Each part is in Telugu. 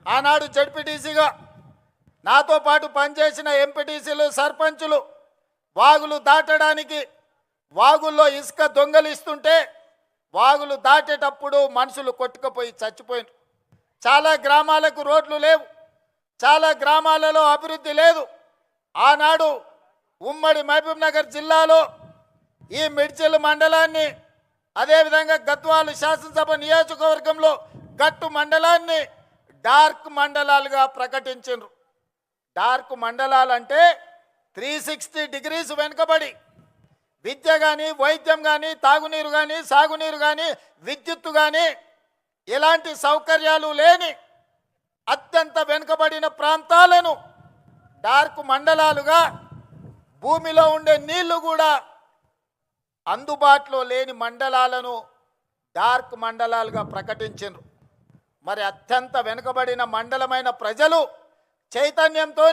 ఆనాడు జడ్పీటీసీగా నాతో పాటు పనిచేసిన ఎంపీటీసీలు సర్పంచులు వాగులు దాటడానికి వాగుల్లో ఇసుక దొంగలిస్తుంటే వాగులు దాటేటప్పుడు మనుషులు కొట్టుకుపోయి చచ్చిపోయినారు. చాలా గ్రామాలకు రోడ్లు లేవు, చాలా గ్రామాలలో అభివృద్ధి లేదు. ఆనాడు ఉమ్మడి మహబూబ్ నగర్ జిల్లాలో ఈ మిడ్చల్ మండలాన్ని, అదేవిధంగా గద్వాల శాసనసభ నియోజకవర్గంలో గట్టు మండలాన్ని డార్క్ మండలాలుగా ప్రకటించారు. డార్క్ మండలాలు అంటే 360 డిగ్రీస్ వెనుకబడి విద్య కానీ, వైద్యం కానీ, తాగునీరు కానీ, సాగునీరు కానీ, విద్యుత్తు కానీ ఎలాంటి సౌకర్యాలు లేని అత్యంత వెనుకబడిన ప్రాంతాలను డార్క్ మండలాలుగా, భూమిలో ఉండే నీళ్లు కూడా అందుబాటులో లేని మండలాలను డార్క్ మండలాలుగా ప్రకటించారు. మరి అత్యంత వెనుకబడిన మండలమైన ప్రజలు చైతన్యంతో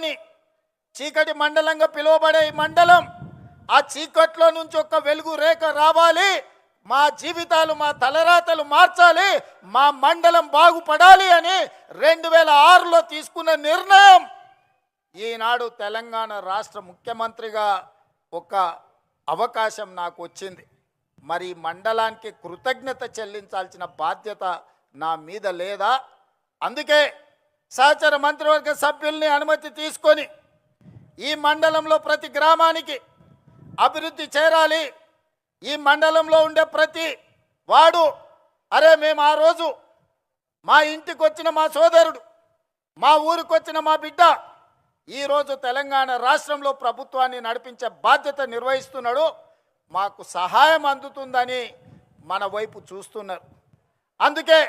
చీకటి మండలంగా పిలువబడే ఈ మండలం, ఆ చీకట్లో నుంచి ఒక వెలుగు రేఖ రావాలి, మా జీవితాలు, మా తలరాతలు మార్చాలి, మా మండలం బాగుపడాలి అని 2006లో తీసుకున్న నిర్ణయం ఈనాడు తెలంగాణ రాష్ట్ర ముఖ్యమంత్రిగా ఒక అవకాశం నాకు వచ్చింది. మరి మండలానికి కృతజ్ఞత చెల్లించాల్సిన బాధ్యత నా మీద లేదా? అందుకే సహచర మంత్రివర్గ సభ్యుల్ని అనుమతి తీసుకొని ఈ మండలంలో ప్రతి గ్రామానికి అభివృద్ధి చేరాలి. ఈ మండలంలో ఉండే ప్రతి వాడు, అరే మేము ఆ రోజు మా ఇంటికి వచ్చిన మా సోదరుడు, మా ఊరికి వచ్చిన మా బిడ్డ ఈరోజు తెలంగాణ రాష్ట్రంలో ప్రభుత్వాన్ని నడిపించే బాధ్యత నిర్వహిస్తున్నాడు, మాకు సహాయం అందుతుందని మన వైపు చూస్తున్నారు. అందుకే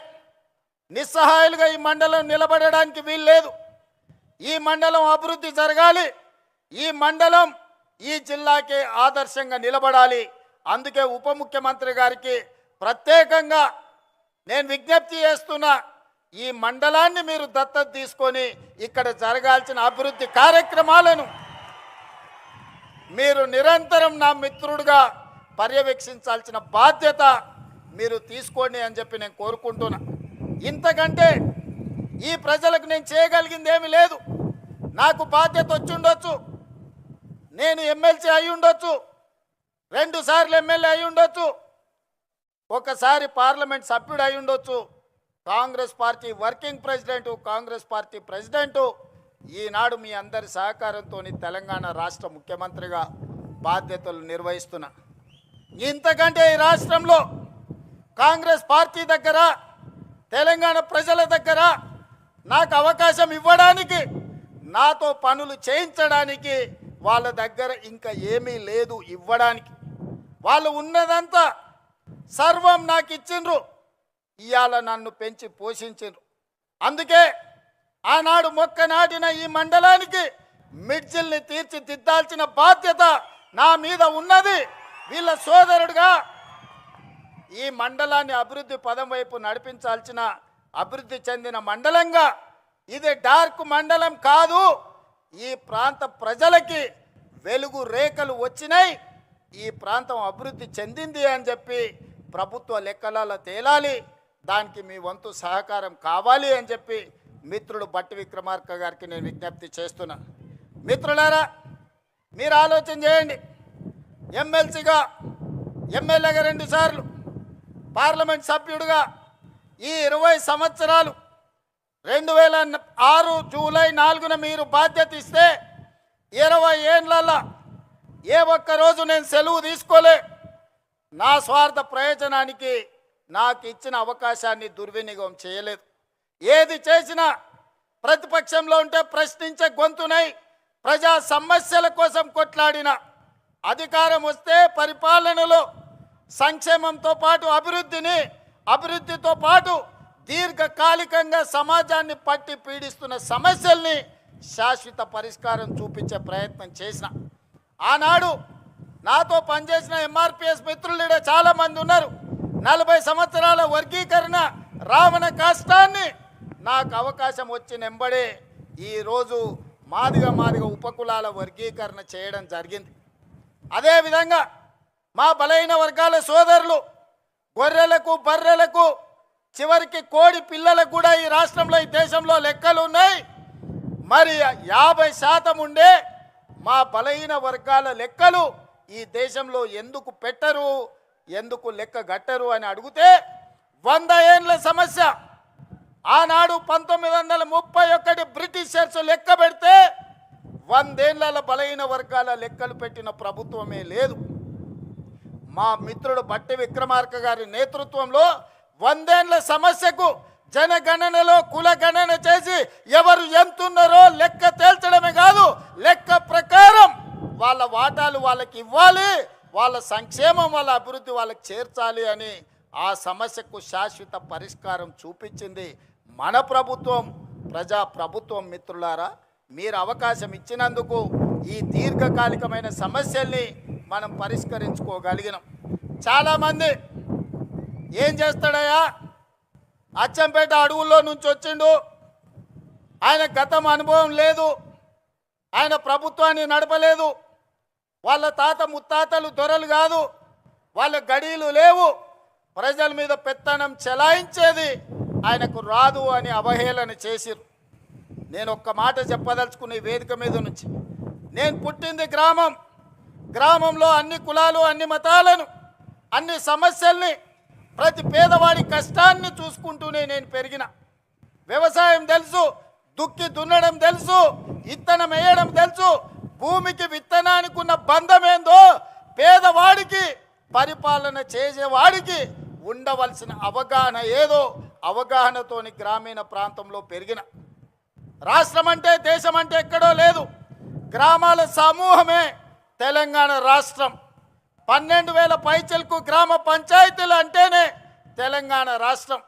నిస్సహాయాలుగా ఈ మండలం నిలబడడానికి వీల్లేదు. ఈ మండలం అభివృద్ధి జరగాలి, ఈ మండలం ఈ జిల్లాకే ఆదర్శంగా నిలబడాలి. అందుకే ఉప ముఖ్యమంత్రి గారికి ప్రత్యేకంగా నేను విజ్ఞప్తి చేస్తున్నా, ఈ మండలాన్ని మీరు దత్తత తీసుకొని ఇక్కడ జరగాల్సిన అభివృద్ధి కార్యక్రమాలను మీరు నిరంతరం నా మిత్రుడిగా పర్యవేక్షించాల్సిన బాధ్యత మీరు తీసుకోండి అని చెప్పి నేను కోరుకుంటున్నా. ఇంతకంటే ఈ ప్రజలకు నేను చేయగలిగింది ఏమీ లేదు. నాకు బాధ్యత వచ్చి ఉండొచ్చు, నేను ఎమ్మెల్సీ అయి ఉండొచ్చు, 2 సార్లు ఎమ్మెల్యే అయి ఉండొచ్చు, ఒకసారి పార్లమెంట్ సభ్యుడు అయి ఉండొచ్చు, Congress party working president, Congress party president, ఈనాడు మీ అందరి సహకారంతో తెలంగాణ రాష్ట్ర ముఖ్యమంత్రిగా బాధ్యతలు నిర్వహిస్తున్నా. ఇంతకంటే ఈ రాష్ట్రంలో కాంగ్రెస్ పార్టీ దగ్గర, తెలంగాణ ప్రజల దగ్గర నాకు అవకాశం ఇవ్వడానికి, నాతో పనులు చేయించడానికి వాళ్ళ దగ్గర ఇంకా ఏమీ లేదు ఇవ్వడానికి. వాళ్ళు ఉన్నదంతా సర్వం నాకు ఇచ్చిండ్రు, ఇవాళ నన్ను పెంచి పోషించిండ్రు. అందుకే ఆనాడు మొక్క నాటిన ఈ మండలానికి మిడ్జిల్ని తీర్చిదిద్దాల్సిన బాధ్యత నా మీద ఉన్నది. వీళ్ళ సోదరుడుగా ఈ మండలాన్ని అభివృద్ధి పదం వైపు నడిపించాల్సిన, అభివృద్ధి చెందిన మండలంగా, ఇది డార్క్ మండలం కాదు, ఈ ప్రాంత ప్రజలకి వెలుగు రేఖలు వచ్చినాయి, ఈ ప్రాంతం అభివృద్ధి చెందింది అని చెప్పి ప్రభుత్వ లెక్కలలో తేలాలి, దానికి మీ వంతు సహకారం కావాలి అని చెప్పి మిత్రుడు బట్టి విక్రమార్క గారికి నేను విజ్ఞప్తి చేస్తున్నా. మిత్రులారా, మీరు ఆలోచన చేయండి. ఎమ్మెల్సీగా, ఎమ్మెల్యేగా 2 సార్లు, పార్లమెంట్ సభ్యుడిగా ఈ 20 సంవత్సరాలు 2006 జూలై 4న మీరు బాధ్యత ఇస్తే 20 ఏళ్ళ ఏ ఒక్కరోజు నేను సెలవు తీసుకోలే. నా స్వార్థ ప్రయోజనానికి నాకు ఇచ్చిన అవకాశాన్ని దుర్వినియోగం చేయలేదు. ఏది చేసినా ప్రతిపక్షంలో ఉంటే ప్రశ్నించే గొంతునై ప్రజా సమస్యల కోసం కొట్లాడిన, అధికారం వస్తే పరిపాలనలో సంక్షేమంతో పాటు అభివృద్ధితో పాటు దీర్ఘకాలికంగా సమాజాన్ని పట్టి పీడిస్తున్న సమస్యల్ని శాశ్వత పరిష్కారం చూపించే ప్రయత్నం చేసిన. ఆనాడు నాతో పనిచేసిన ఎంఆర్పిఎస్ మిత్రులు చాలామంది ఉన్నారు. 40 సంవత్సరాల వర్గీకరణ రావణ కష్టాన్ని నాకు అవకాశం వచ్చిన వెంబడే ఈరోజు మాదిగ ఉపకులాల వర్గీకరణ చేయడం జరిగింది. అదేవిధంగా మా బలైన వర్గాల సోదరులు గొర్రెలకు, బర్రెలకు చివరికి కోడి పిల్లలకు కూడా ఈ రాష్ట్రంలో ఈ దేశంలో లెక్కలు ఉన్నాయి. మరి 50% ఉండే మా బలహీన వర్గాల లెక్కలు ఈ దేశంలో ఎందుకు పెట్టరు, ఎందుకు లెక్క గట్టరు అని అడిగితే 100 ఏండ్ల సమస్య. ఆనాడు 1931 బ్రిటిషర్స్ లెక్క పెడితే 100 ఏళ్ల బలహీన వర్గాల లెక్కలు పెట్టిన ప్రభుత్వమే లేదు. మా మిత్రుడు బట్టి విక్రమార్క గారి నేతృత్వంలో 100 ఏళ్ల సమస్యకు జనగణనలో కులగణన చేసి ఎవరు ఎంతున్నారో లెక్క తేల్చడమే కాదు, లెక్క ప్రకారం వాళ్ళ వాటాలు వాళ్ళకి ఇవ్వాలి, వాళ్ళ సంక్షేమం వాళ్ళ అభివృద్ధి వాళ్ళకి చేర్చాలి అని ఆ సమస్యకు శాశ్వత పరిష్కారం చూపించింది మన ప్రభుత్వం, ప్రజా ప్రభుత్వం. మిత్రులారా, మీరు అవకాశం ఇచ్చినందుకు ఈ దీర్ఘకాలికమైన సమస్యల్ని మనం పరిష్కరించుకోగలిగినాం. చాలామంది ఏం చేస్తాడయ్యా, అచ్చంపేట అడవుల్లో నుంచి వచ్చిండు, ఆయన గతం అనుభవం లేదు, ఆయన ప్రభుత్వాన్ని నడపలేదు, వాళ్ళ తాత ముత్తాతలు దొరలు కాదు, వాళ్ళ గడీలు లేవు, ప్రజల మీద పెత్తనం చెలాయించేది ఆయనకు రాదు అని అవహేళన చేసిరు. నేను ఒక్క మాట చెప్పదలుచుకున్న ఈ వేదిక మీద నుంచి, నేను పుట్టింది గ్రామం, గ్రామంలో అన్ని కులాలు అన్ని మతాలను అన్ని సమస్యల్ని ప్రతి పేదవాడి కష్టాన్ని చూసుకుంటూనే నేను పెరిగిన. వ్యవసాయం తెలుసు, దుక్కి దున్నడం తెలుసు, ఇత్తనం వేయడం తెలుసు, భూమికి విత్తనానికి ఉన్న బంధం ఏందో పేదవాడికి పరిపాలన చేసేవాడికి ఉండవలసిన అవగాహన ఏదో అవగాహనతోని గ్రామీణ ప్రాంతంలో పెరిగిన. రాష్ట్రం అంటే దేశం అంటే ఎక్కడో లేదు, గ్రామాల సమూహమే తెలంగాణ రాష్ట్రం. 12,000 పైచలకు గ్రామ పంచాయతీలు అంటేనే తెలంగాణ రాష్ట్రం.